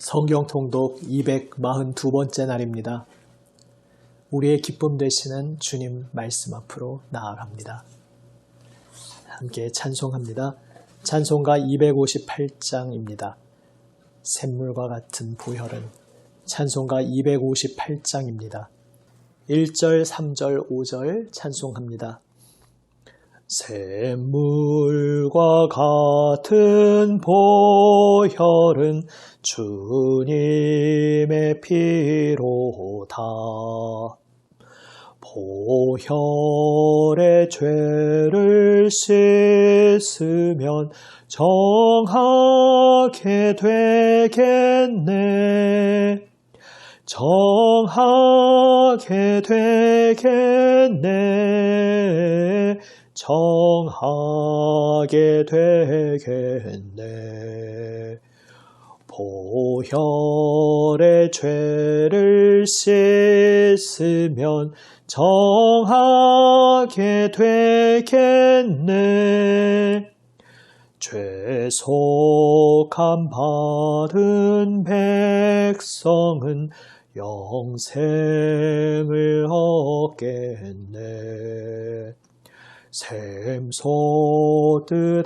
성경 통독 242번째 날입니다. 우리의 기쁨 되시는 주님 말씀 앞으로 나아갑니다. 함께 찬송합니다. 찬송가 258장입니다. 샘물과 같은 보혈은 찬송가 258장입니다. 1절, 3절, 5절 찬송합니다. 샘물과 같은 보혈은 주님의 피로다. 보혈의 죄를 씻으면 정하게 되겠네. 정하게 되겠네. 정하게 되겠네. 보혈의 죄를 씻으면 정하게 되겠네. 죄속함 받은 백성은 영생을 얻겠네. 샘솟듯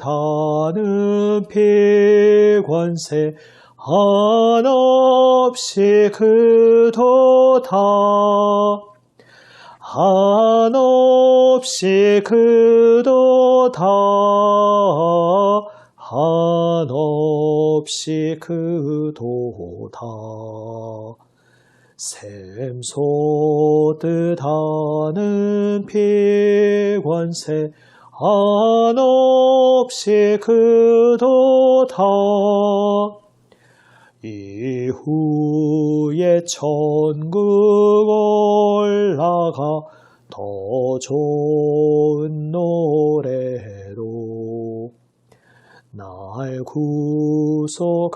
하는 피관세 한없이 그도다. 한없이 그도다. 한없이 그도다. 샘솟듯 하는 피관세 한없이 그도다. 이후에 천국 올라가 더 좋은 노래로 날 구속하시는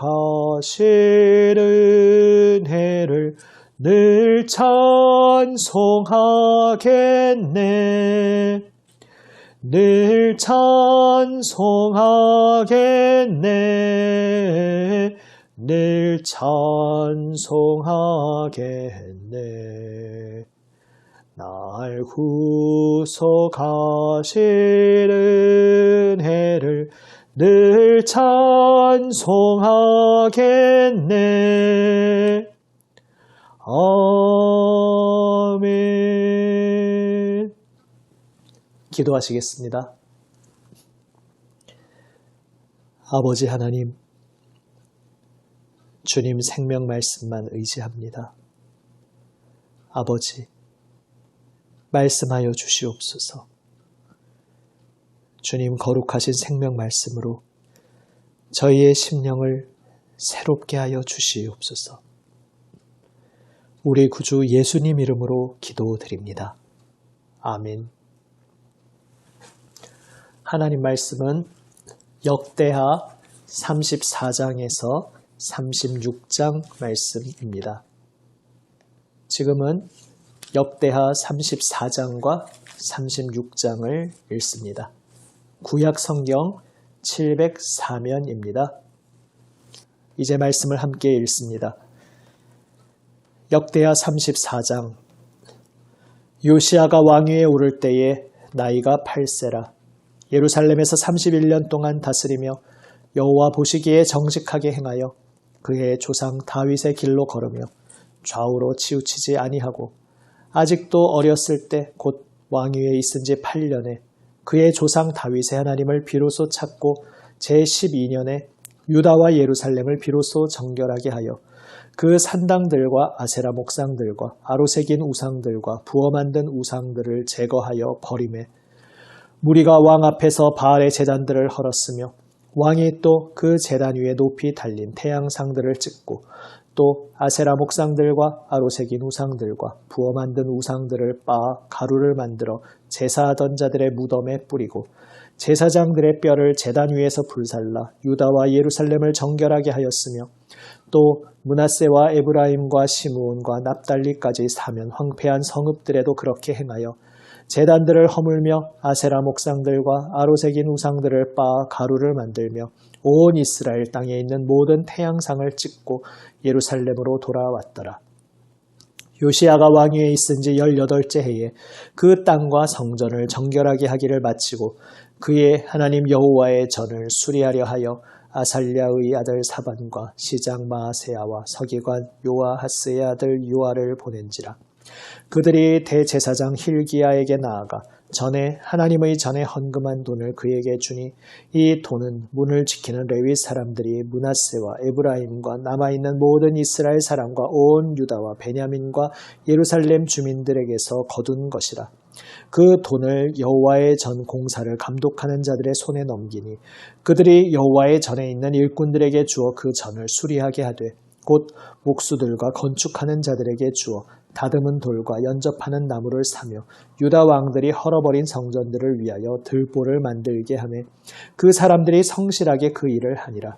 은혜를 늘 찬송하겠네. 늘 찬송하겠네. 늘 찬송하겠네. 날 구속하시는 은혜를 늘 찬송하겠네. 아멘. 기도하시겠습니다. 아버지 하나님, 주님 생명 말씀만 의지합니다. 아버지, 말씀하여 주시옵소서. 주님 거룩하신 생명 말씀으로 저희의 심령을 새롭게 하여 주시옵소서. 우리 구주 예수님 이름으로 기도드립니다. 아멘. 하나님 말씀은 역대하 34장에서 36장 말씀입니다. 지금은 역대하 34장과 36장을 읽습니다. 구약 성경 704면입니다. 이제 말씀을 함께 읽습니다. 역대하 34장. 요시야가 왕위에 오를 때에 나이가 8세라. 예루살렘에서 31년 동안 다스리며 여호와 보시기에 정직하게 행하여 그의 조상 다윗의 길로 걸으며 좌우로 치우치지 아니하고 아직도 어렸을 때 곧 왕위에 있은 지 8년에 그의 조상 다윗의 하나님을 비로소 찾고 제12년에 유다와 예루살렘을 비로소 정결하게 하여 그 산당들과 아세라 목상들과 아로새긴 우상들과 부어 만든 우상들을 제거하여 버리매 무리가 왕 앞에서 바알의 제단들을 헐었으며 왕이 또 그 제단 위에 높이 달린 태양상들을 찍고 또 아세라 목상들과 아로새긴 우상들과 부어 만든 우상들을 빻아 가루를 만들어 제사하던 자들의 무덤에 뿌리고 제사장들의 뼈를 제단 위에서 불살라 유다와 예루살렘을 정결하게 하였으며 또 므낫세와 에브라임과 시므온과 납달리까지 사면 황폐한 성읍들에도 그렇게 행하여 제단들을 허물며 아세라 목상들과 아로새긴 우상들을 빻아 가루를 만들며 온 이스라엘 땅에 있는 모든 태양상을 찍고 예루살렘으로 돌아왔더라. 요시야가 왕위에 있은 지 18째 해에 그 땅과 성전을 정결하게 하기를 마치고 그의 하나님 여호와의 전을 수리하려 하여 아살랴의 아들 사반과 시장 마아세야와 서기관 요아하스의 아들 요아를 보낸지라. 그들이 대제사장 힐기야에게 나아가 전에 하나님의 전에 헌금한 돈을 그에게 주니 이 돈은 문을 지키는 레위 사람들이 므낫세와 에브라임과 남아있는 모든 이스라엘 사람과 온 유다와 베냐민과 예루살렘 주민들에게서 거둔 것이라. 그 돈을 여호와의 전 공사를 감독하는 자들의 손에 넘기니 그들이 여호와의 전에 있는 일꾼들에게 주어 그 전을 수리하게 하되 곧 목수들과 건축하는 자들에게 주어 다듬은 돌과 연접하는 나무를 사며 유다 왕들이 헐어버린 성전들을 위하여 들보를 만들게 하며 그 사람들이 성실하게 그 일을 하니라.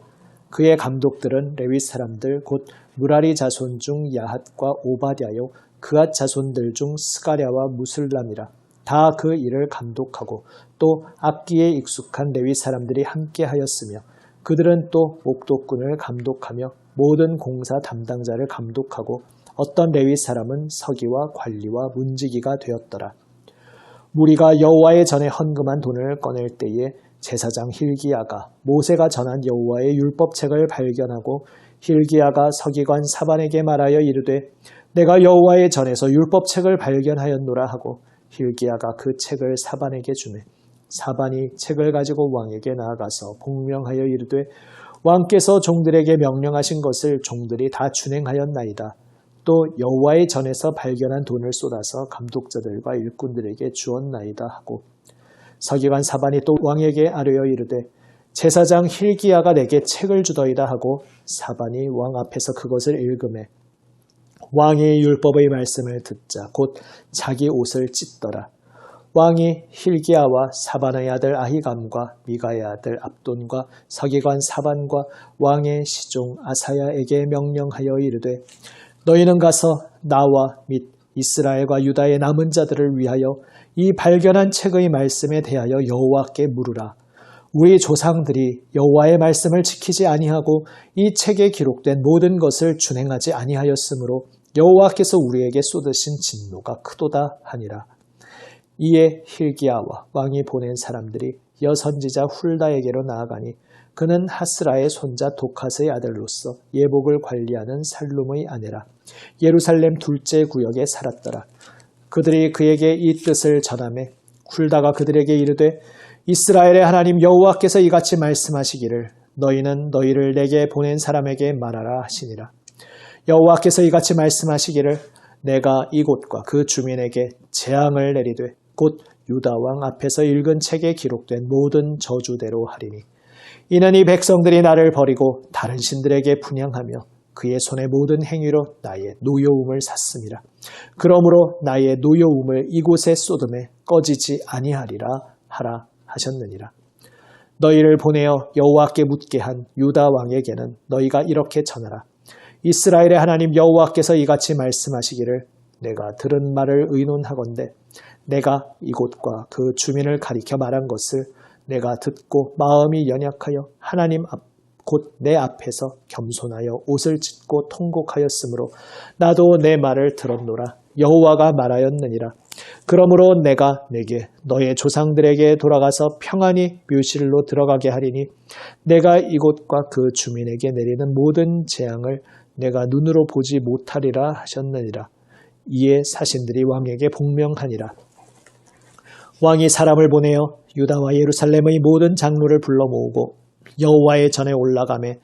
그의 감독들은 레위 사람들 곧 무라리 자손 중 야핫과 오바댜요 그앗 자손들 중 스가랴와 무슬람이라. 다 그 일을 감독하고 또 악기에 익숙한 레위 사람들이 함께 하였으며 그들은 또 목독꾼을 감독하며 모든 공사 담당자를 감독하고 어떤 레위 사람은 서기와 관리와 문지기가 되었더라. 무리가 여호와의 전에 헌금한 돈을 꺼낼 때에 제사장 힐기야가 모세가 전한 여호와의 율법책을 발견하고 힐기야가 서기관 사반에게 말하여 이르되 내가 여호와의 전에서 율법책을 발견하였노라 하고 힐기야가 그 책을 사반에게 주매 사반이 책을 가지고 왕에게 나아가서 복명하여 이르되 왕께서 종들에게 명령하신 것을 종들이 다 준행하였나이다. 또 여호와의 전에서 발견한 돈을 쏟아서 감독자들과 일꾼들에게 주었나이다 하고 서기관 사반이 또 왕에게 아뢰어 이르되 제사장 힐기야가 내게 책을 주더이다 하고 사반이 왕 앞에서 그것을 읽으매 왕이 율법의 말씀을 듣자 곧 자기 옷을 찢더라. 왕이 힐기야와 사반의 아들 아히감과 미가의 아들 압돈과 서기관 사반과 왕의 시종 아사야에게 명령하여 이르되 너희는 가서 나와 및 이스라엘과 유다의 남은 자들을 위하여 이 발견한 책의 말씀에 대하여 여호와께 물으라. 우리 조상들이 여호와의 말씀을 지키지 아니하고 이 책에 기록된 모든 것을 준행하지 아니하였으므로 여호와께서 우리에게 쏟으신 진노가 크도다 하니라. 이에 힐기야와 왕이 보낸 사람들이 여선지자 훌다에게로 나아가니 그는 하스라의 손자 도캇의 아들로서 예복을 관리하는 살룸의 아내라. 예루살렘 둘째 구역에 살았더라. 그들이 그에게 이 뜻을 전하매 훌다가 그들에게 이르되 이스라엘의 하나님 여호와께서 이같이 말씀하시기를 너희는 너희를 내게 보낸 사람에게 말하라 하시니라. 여호와께서 이같이 말씀하시기를 내가 이곳과 그 주민에게 재앙을 내리되 곧 유다 왕 앞에서 읽은 책에 기록된 모든 저주대로 하리니 이는 이 백성들이 나를 버리고 다른 신들에게 분향하며 그의 손의 모든 행위로 나의 노여움을 샀음이라. 그러므로 나의 노여움을 이곳에 쏟음에 꺼지지 아니하리라 하라 하셨느니라. 너희를 보내어 여호와께 묻게 한 유다 왕에게는 너희가 이렇게 전하라. 이스라엘의 하나님 여호와께서 이같이 말씀하시기를 내가 들은 말을 의논하건대 내가 이곳과 그 주민을 가리켜 말한 것을 내가 듣고 마음이 연약하여 하나님 곧 내 앞에서 겸손하여 옷을 찢고 통곡하였으므로 나도 내 말을 들었노라. 여호와가 말하였느니라. 그러므로 내가 내게 너의 조상들에게 돌아가서 평안히 묘실로 들어가게 하리니 내가 이곳과 그 주민에게 내리는 모든 재앙을 내가 눈으로 보지 못하리라 하셨느니라. 이에 사신들이 왕에게 복명하니라. 왕이 사람을 보내어 유다와 예루살렘의 모든 장로를 불러 모으고 여호와의 전에 올라가매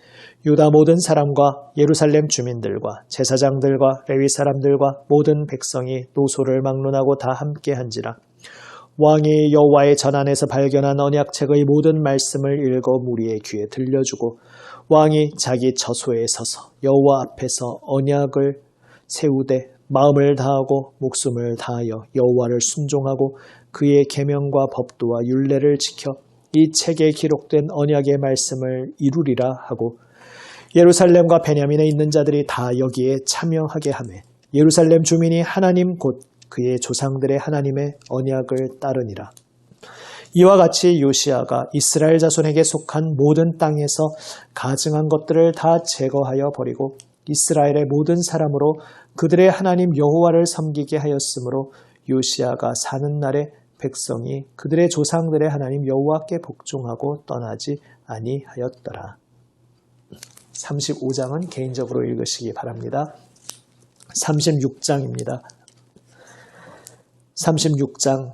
유다 모든 사람과 예루살렘 주민들과 제사장들과 레위 사람들과 모든 백성이 노소를 막론하고 다 함께 한지라. 왕이 여호와의 전 안에서 발견한 언약책의 모든 말씀을 읽어 무리의 귀에 들려주고 왕이 자기 처소에 서서 여호와 앞에서 언약을 세우되 마음을 다하고 목숨을 다하여 여호와를 순종하고 그의 계명과 법도와 율례를 지켜 이 책에 기록된 언약의 말씀을 이루리라 하고 예루살렘과 베냐민에 있는 자들이 다 여기에 참여하게 하매 예루살렘 주민이 하나님 곧 그의 조상들의 하나님의 언약을 따르니라. 이와 같이 요시야가 이스라엘 자손에게 속한 모든 땅에서 가증한 것들을 다 제거하여 버리고 이스라엘의 모든 사람으로 그들의 하나님 여호와를 섬기게 하였으므로 요시야가 사는 날에 백성이 그들의 조상들의 하나님 여호와께 복종하고 떠나지 아니하였더라. 35장은 개인적으로 읽으시기 바랍니다. 36장입니다. 36장.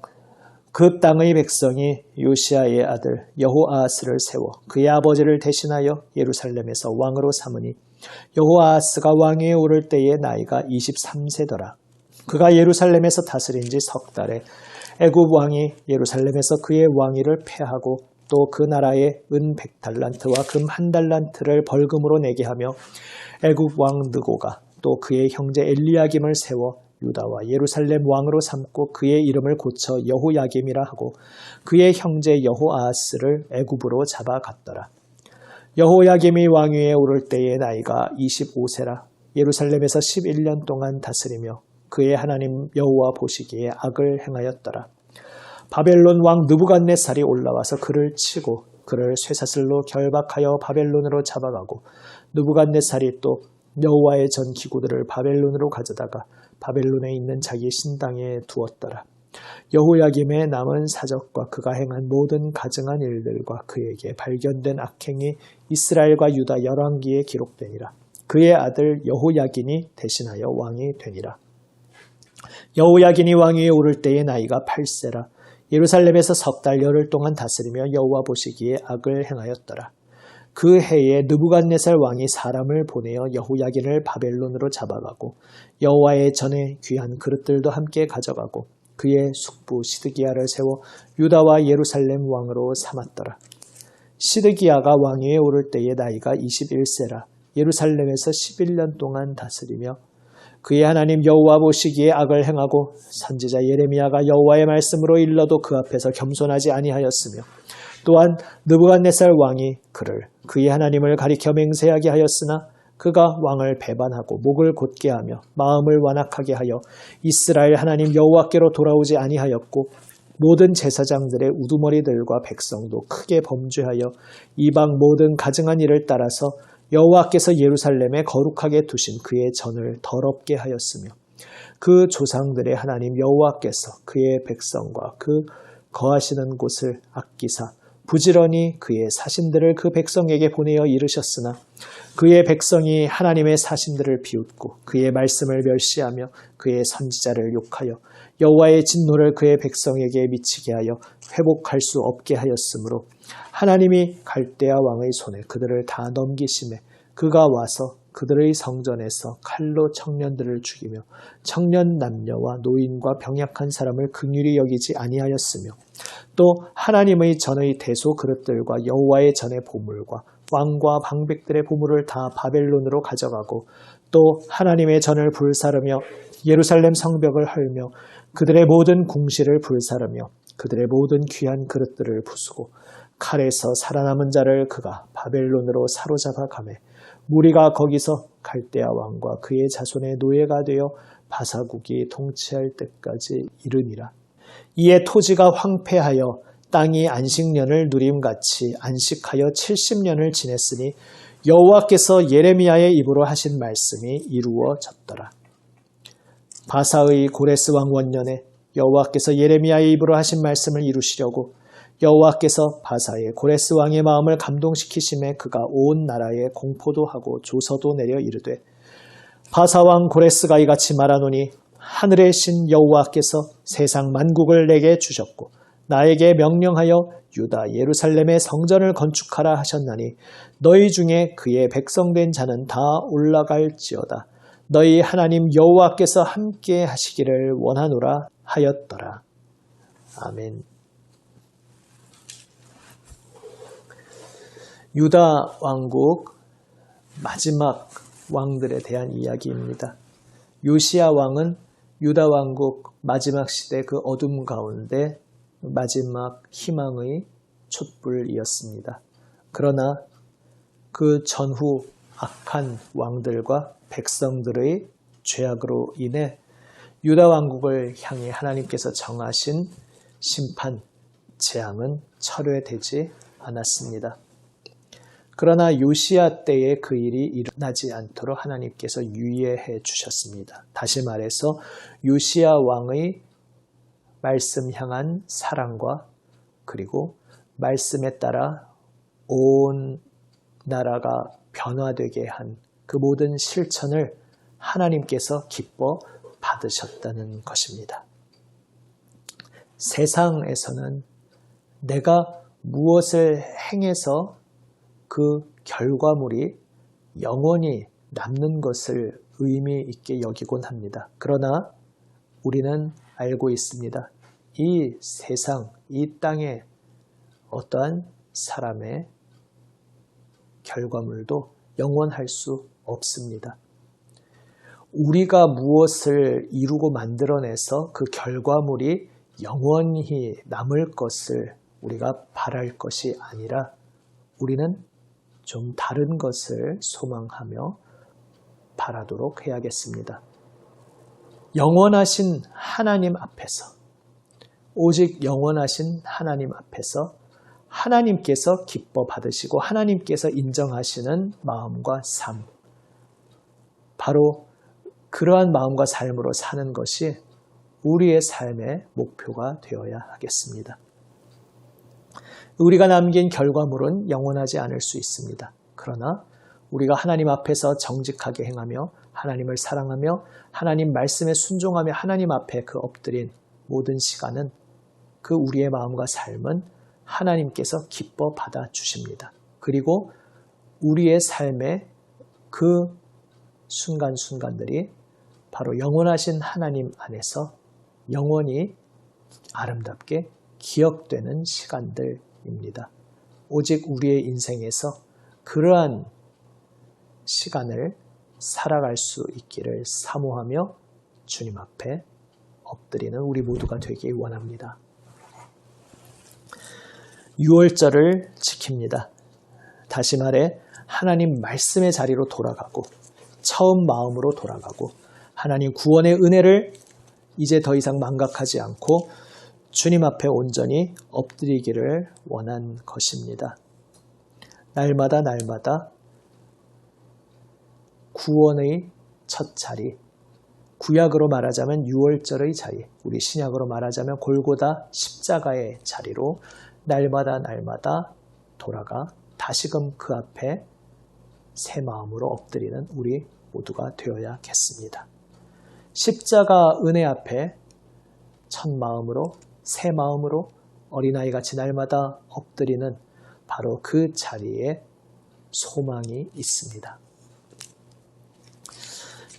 그 땅의 백성이 요시야의 아들 여호아하스를 세워 그의 아버지를 대신하여 예루살렘에서 왕으로 삼으니 여호아하스가 왕위에 오를 때의 나이가 23세더라. 그가 예루살렘에서 다스린 지 석 달에 애굽 왕이 예루살렘에서 그의 왕위를 폐하고 또 그 나라에 은 100달란트와 금 1달란트를 벌금으로 내게 하며 애굽 왕 느고가 또 그의 형제 엘리야김을 세워 유다와 예루살렘 왕으로 삼고 그의 이름을 고쳐 여호야김이라 하고 그의 형제 여호아하스를 애굽으로 잡아갔더라. 여호야김이 왕위에 오를 때의 나이가 25세라. 예루살렘에서 11년 동안 다스리며 그의 하나님 여호와 보시기에 악을 행하였더라. 바벨론 왕 느부갓네살이 올라와서 그를 치고 그를 쇠사슬로 결박하여 바벨론으로 잡아가고 느부갓네살이 또 여호와의 전 기구들을 바벨론으로 가져다가 바벨론에 있는 자기 신당에 두었더라. 여호야김의 남은 사적과 그가 행한 모든 가증한 일들과 그에게 발견된 악행이 이스라엘과 유다 열왕기에 기록되니라. 그의 아들 여호야긴이 대신하여 왕이 되니라. 여호야긴이 왕위에 오를 때의 나이가 8세라. 예루살렘에서 석 달 열흘 동안 다스리며 여호와 보시기에 악을 행하였더라. 그 해에 느부갓네살 왕이 사람을 보내어 여호야긴을 바벨론으로 잡아가고 여호와의 전에 귀한 그릇들도 함께 가져가고 그의 숙부 시드기야를 세워 유다와 예루살렘 왕으로 삼았더라. 시드기야가 왕위에 오를 때의 나이가 21세라. 예루살렘에서 11년 동안 다스리며 그의 하나님 여호와 보시기에 악을 행하고 선지자 예레미야가 여호와의 말씀으로 일러도 그 앞에서 겸손하지 아니하였으며 또한 느부갓네살 왕이 그를 그의 하나님을 가리켜 맹세하게 하였으나 그가 왕을 배반하고 목을 곧게 하며 마음을 완악하게 하여 이스라엘 하나님 여호와께로 돌아오지 아니하였고 모든 제사장들의 우두머리들과 백성도 크게 범죄하여 이방 모든 가증한 일을 따라서 여호와께서 예루살렘에 거룩하게 두신 그의 전을 더럽게 하였으며 그 조상들의 하나님 여호와께서 그의 백성과 그 거하시는 곳을 아끼사 부지런히 그의 사신들을 그 백성에게 보내어 이르셨으나 그의 백성이 하나님의 사신들을 비웃고 그의 말씀을 멸시하며 그의 선지자를 욕하여 여호와의 진노를 그의 백성에게 미치게 하여 회복할 수 없게 하였으므로 하나님이 갈대아 왕의 손에 그들을 다 넘기심에 그가 와서 그들의 성전에서 칼로 청년들을 죽이며 청년 남녀와 노인과 병약한 사람을 긍휼히 여기지 아니하였으며 또 하나님의 전의 대소 그릇들과 여호와의 전의 보물과 왕과 방백들의 보물을 다 바벨론으로 가져가고 또 하나님의 전을 불사르며 예루살렘 성벽을 헐며 그들의 모든 궁실을 불사르며 그들의 모든 귀한 그릇들을 부수고 칼에서 살아남은 자를 그가 바벨론으로 사로잡아 가매 무리가 거기서 갈대아 왕과 그의 자손의 노예가 되어 바사국이 통치할 때까지 이르니라. 이에 토지가 황폐하여 땅이 안식년을 누림같이 안식하여 70년을 지냈으니 여호와께서 예레미야의 입으로 하신 말씀이 이루어졌더라. 바사의 고레스 왕 원년에 여호와께서 예레미야의 입으로 하신 말씀을 이루시려고 여호와께서 바사의 고레스 왕의 마음을 감동시키심에 그가 온 나라에 공포도 하고 조서도 내려 이르되 바사 왕 고레스가 이같이 말하노니 하늘의 신 여호와께서 세상 만국을 내게 주셨고 나에게 명령하여 유다 예루살렘의 성전을 건축하라 하셨나니 너희 중에 그의 백성된 자는 다 올라갈지어다. 너희 하나님 여호와께서 함께 하시기를 원하노라 하였더라. 아멘. 유다 왕국 마지막 왕들에 대한 이야기입니다. 요시야 왕은 유다 왕국 마지막 시대 그 어둠 가운데 마지막 희망의 촛불이었습니다. 그러나 그 전후 악한 왕들과 백성들의 죄악으로 인해 유다 왕국을 향해 하나님께서 정하신 심판, 재앙은 철회되지 않았습니다. 그러나 요시야 때에 그 일이 일어나지 않도록 하나님께서 유예해 주셨습니다. 다시 말해서 요시야 왕의 말씀 향한 사랑과 그리고 말씀에 따라 온 나라가 변화되게 한 그 모든 실천을 하나님께서 기뻐 받으셨다는 것입니다. 세상에서는 내가 무엇을 행해서 그 결과물이 영원히 남는 것을 의미 있게 여기곤 합니다. 그러나 우리는 알고 있습니다. 이 세상, 이 땅에 어떠한 사람의 결과물도 영원할 수 없습니다. 우리가 무엇을 이루고 만들어내서 그 결과물이 영원히 남을 것을 우리가 바랄 것이 아니라 우리는 좀 다른 것을 소망하며 바라도록 해야겠습니다. 영원하신 하나님 앞에서, 오직 영원하신 하나님 앞에서 하나님께서 기뻐 받으시고 하나님께서 인정하시는 마음과 삶, 바로 그러한 마음과 삶으로 사는 것이 우리의 삶의 목표가 되어야 하겠습니다. 우리가 남긴 결과물은 영원하지 않을 수 있습니다. 그러나 우리가 하나님 앞에서 정직하게 행하며 하나님을 사랑하며 하나님 말씀에 순종하며 하나님 앞에 그 엎드린 모든 시간은 그 우리의 마음과 삶은 하나님께서 기뻐 받아 주십니다. 그리고 우리의 삶의 그 순간순간들이 바로 영원하신 하나님 안에서 영원히 아름답게 기억되는 시간들입니다. 오직 우리의 인생에서 그러한 시간을 살아갈 수 있기를 사모하며 주님 앞에 엎드리는 우리 모두가 되기 원합니다. 6월절을 지킵니다. 다시 말해 하나님 말씀의 자리로 돌아가고 처음 마음으로 돌아가고 하나님 구원의 은혜를 이제 더 이상 망각하지 않고 주님 앞에 온전히 엎드리기를 원한 것입니다. 날마다 구원의 첫 자리, 구약으로 말하자면 6월절의 자리, 우리 신약으로 말하자면 골고다 십자가의 자리로 날마다 돌아가 다시금 그 앞에 새 마음으로 엎드리는 우리 모두가 되어야겠습니다. 십자가 은혜 앞에 첫 마음으로 새 마음으로 어린아이같이 날마다 엎드리는 바로 그 자리에 소망이 있습니다.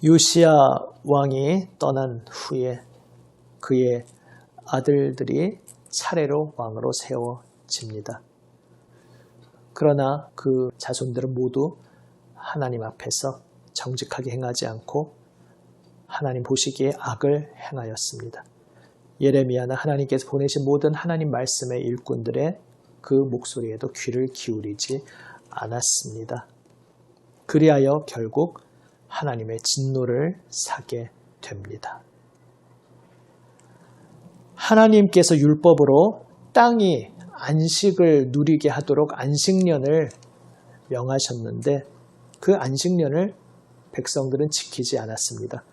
요시야 왕이 떠난 후에 그의 아들들이 차례로 왕으로 세워집니다. 그러나 그 자손들은 모두 하나님 앞에서 정직하게 행하지 않고 하나님 보시기에 악을 행하였습니다. 예레미야는 하나님께서 보내신 모든 하나님 말씀의 일꾼들의 그 목소리에도 귀를 기울이지 않았습니다. 그리하여 결국 하나님의 진노를 사게 됩니다. 하나님께서 율법으로 땅이 안식을 누리게 하도록 안식년을 명하셨는데 그 안식년을 백성들은 지키지 않았습니다.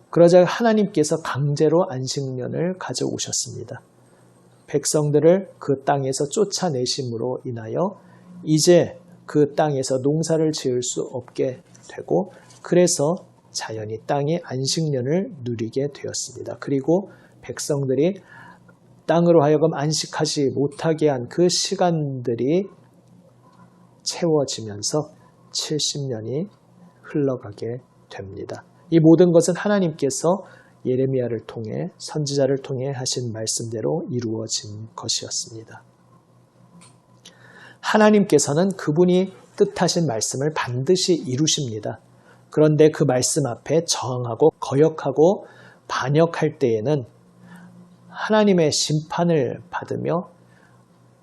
그러자 하나님께서 강제로 안식년을 가져오셨습니다. 백성들을 그 땅에서 쫓아내심으로 인하여 이제 그 땅에서 농사를 지을 수 없게 되고 그래서 자연히 땅이 안식년을 누리게 되었습니다. 그리고 백성들이 땅으로 하여금 안식하지 못하게 한 그 시간들이 채워지면서 70년이 흘러가게 됩니다. 이 모든 것은 하나님께서 예레미야를 통해 선지자를 통해 하신 말씀대로 이루어진 것이었습니다. 하나님께서는 그분이 뜻하신 말씀을 반드시 이루십니다. 그런데 그 말씀 앞에 저항하고 거역하고 반역할 때에는 하나님의 심판을 받으며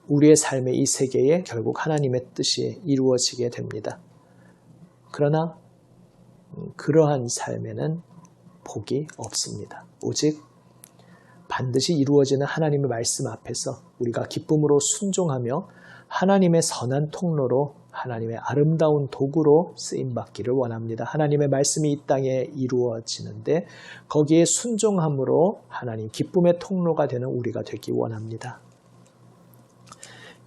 우리의 삶의 이 세계에 결국 하나님의 뜻이 이루어지게 됩니다. 그러나 그러한 삶에는 복이 없습니다. 오직 반드시 이루어지는 하나님의 말씀 앞에서 우리가 기쁨으로 순종하며 하나님의 선한 통로로 하나님의 아름다운 도구로 쓰임받기를 원합니다. 하나님의 말씀이 이 땅에 이루어지는데 거기에 순종함으로 하나님 기쁨의 통로가 되는 우리가 되기 원합니다.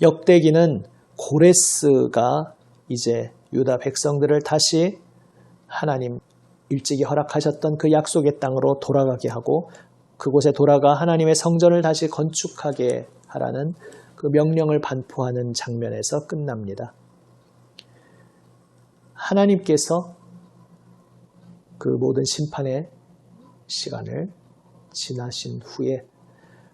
역대기는 고레스가 이제 유다 백성들을 다시 하나님 일찍이 허락하셨던 그 약속의 땅으로 돌아가게 하고 그곳에 돌아가 하나님의 성전을 다시 건축하게 하라는 그 명령을 반포하는 장면에서 끝납니다. 하나님께서 그 모든 심판의 시간을 지나신 후에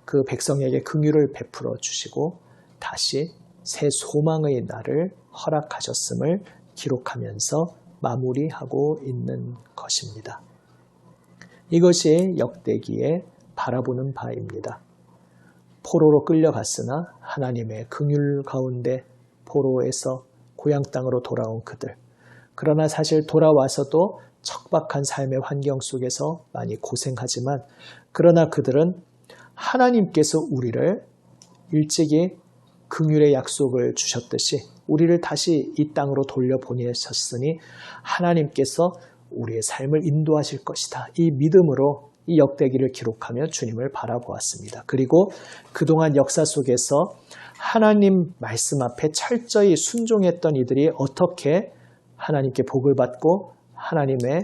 그 백성에게 긍휼을 베풀어 주시고 다시 새 소망의 날을 허락하셨음을 기록하면서 마무리하고 있는 것입니다. 이것이 역대기에 바라보는 바입니다. 포로로 끌려갔으나 하나님의 긍휼 가운데 포로에서 고향 땅으로 돌아온 그들. 그러나 사실 돌아와서도 척박한 삶의 환경 속에서 많이 고생하지만 그러나 그들은 하나님께서 우리를 일찍이 긍휼의 약속을 주셨듯이 우리를 다시 이 땅으로 돌려보내셨으니 하나님께서 우리의 삶을 인도하실 것이다. 이 믿음으로 이 역대기를 기록하며 주님을 바라보았습니다. 그리고 그동안 역사 속에서 하나님 말씀 앞에 철저히 순종했던 이들이 어떻게 하나님께 복을 받고 하나님의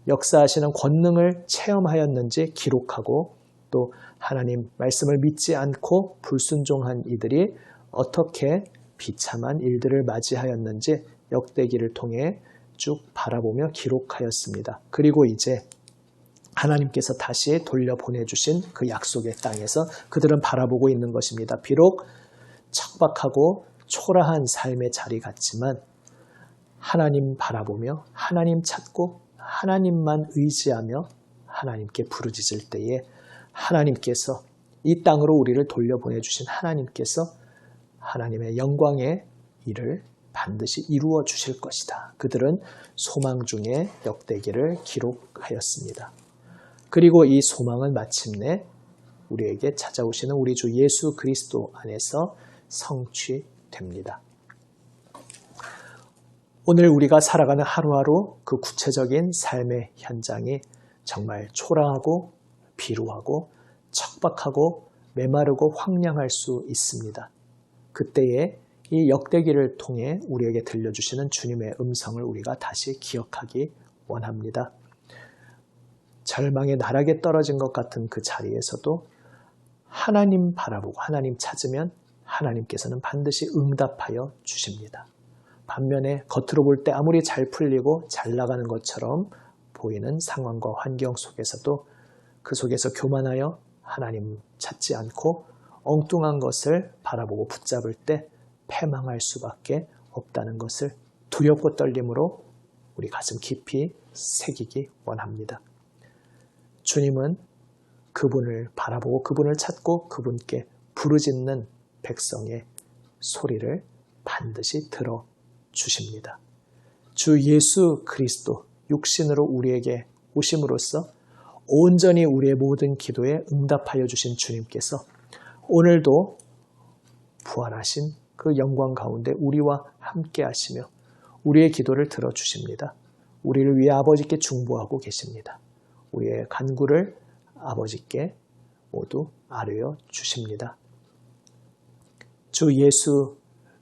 역사하시는 권능을 체험하였는지 기록하고 또 하나님 말씀을 믿지 않고 불순종한 이들이 어떻게 비참한 일들을 맞이하였는지 역대기를 통해 쭉 바라보며 기록하였습니다. 그리고 이제 하나님께서 다시 돌려보내주신 그 약속의 땅에서 그들은 바라보고 있는 것입니다. 비록 척박하고 초라한 삶의 자리 같지만 하나님 바라보며 하나님 찾고 하나님만 의지하며 하나님께 부르짖을 때에 하나님께서 이 땅으로 우리를 돌려보내주신 하나님께서 하나님의 영광의 일을 반드시 이루어 주실 것이다. 그들은 소망 중에 역대기를 기록하였습니다. 그리고 이 소망은 마침내 우리에게 찾아오시는 우리 주 예수 그리스도 안에서 성취됩니다. 오늘 우리가 살아가는 하루하루 그 구체적인 삶의 현장이 정말 초라하고 비루하고 척박하고 메마르고 황량할 수 있습니다. 그때에 이 역대기를 통해 우리에게 들려주시는 주님의 음성을 우리가 다시 기억하기 원합니다. 절망의 나락에 떨어진 것 같은 그 자리에서도 하나님 바라보고 하나님 찾으면 하나님께서는 반드시 응답하여 주십니다. 반면에 겉으로 볼 때 아무리 잘 풀리고 잘 나가는 것처럼 보이는 상황과 환경 속에서도 그 속에서 교만하여 하나님 찾지 않고 엉뚱한 것을 바라보고 붙잡을 때 패망할 수밖에 없다는 것을 두렵고 떨림으로 우리 가슴 깊이 새기기 원합니다. 주님은 그분을 바라보고 그분을 찾고 그분께 부르짖는 백성의 소리를 반드시 들어주십니다. 주 예수 그리스도 육신으로 우리에게 오심으로써 온전히 우리의 모든 기도에 응답하여 주신 주님께서 오늘도 부활하신 그 영광 가운데 우리와 함께 하시며 우리의 기도를 들어주십니다. 우리를 위해 아버지께 중보하고 계십니다. 우리의 간구를 아버지께 모두 아뢰어 주십니다. 주 예수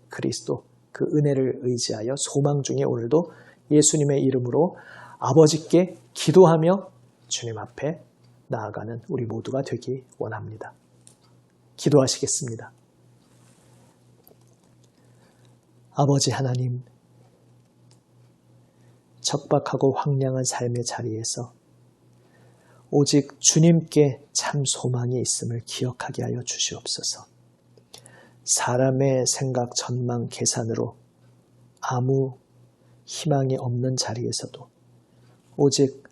그리스도 그 은혜를 의지하여 소망 중에 오늘도 예수님의 이름으로 아버지께 기도하며 주님 앞에 나아가는 우리 모두가 되기 원합니다. 기도하시겠습니다. 아버지 하나님, 척박하고 황량한 삶의 자리에서 오직 주님께 참 소망이 있음을 기억하게 하여 주시옵소서. 사람의 생각, 전망, 계산으로 아무 희망이 없는 자리에서도 오직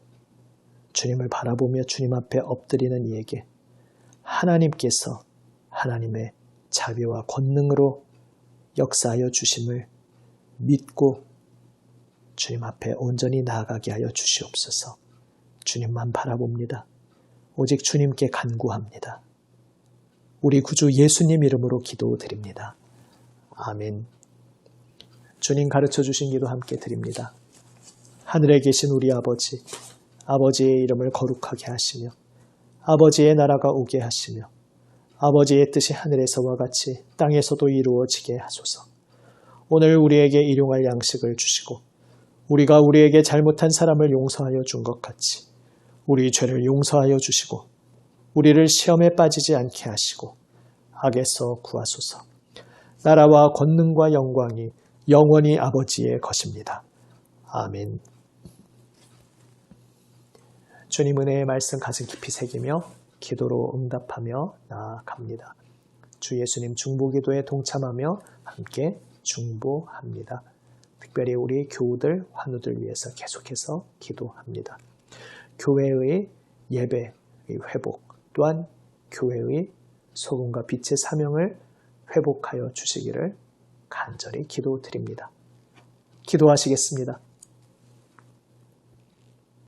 주님을 바라보며 주님 앞에 엎드리는 이에게 하나님께서 하나님의 자비와 권능으로 역사하여 주심을 믿고 주님 앞에 온전히 나아가게 하여 주시옵소서. 주님만 바라봅니다. 오직 주님께 간구합니다. 우리 구주 예수님 이름으로 기도드립니다. 아멘. 주님 가르쳐 주신 기도 함께 드립니다. 하늘에 계신 우리 아버지, 아버지의 이름을 거룩하게 하시며 아버지의 나라가 오게 하시며 아버지의 뜻이 하늘에서와 같이 땅에서도 이루어지게 하소서. 오늘 우리에게 일용할 양식을 주시고 우리가 우리에게 잘못한 사람을 용서하여 준 것 같이 우리 죄를 용서하여 주시고 우리를 시험에 빠지지 않게 하시고 악에서 구하소서. 나라와 권능과 영광이 영원히 아버지의 것입니다. 아멘. 주님 은혜의 말씀 가슴 깊이 새기며 기도로 응답하며 나아갑니다. 주 예수님 중보기도에 동참하며 함께 중보합니다. 특별히 우리 교우들, 환우들 위해서 계속해서 기도합니다. 교회의 예배의 회복, 또한 교회의 소금과 빛의 사명을 회복하여 주시기를 간절히 기도드립니다. 기도하시겠습니다.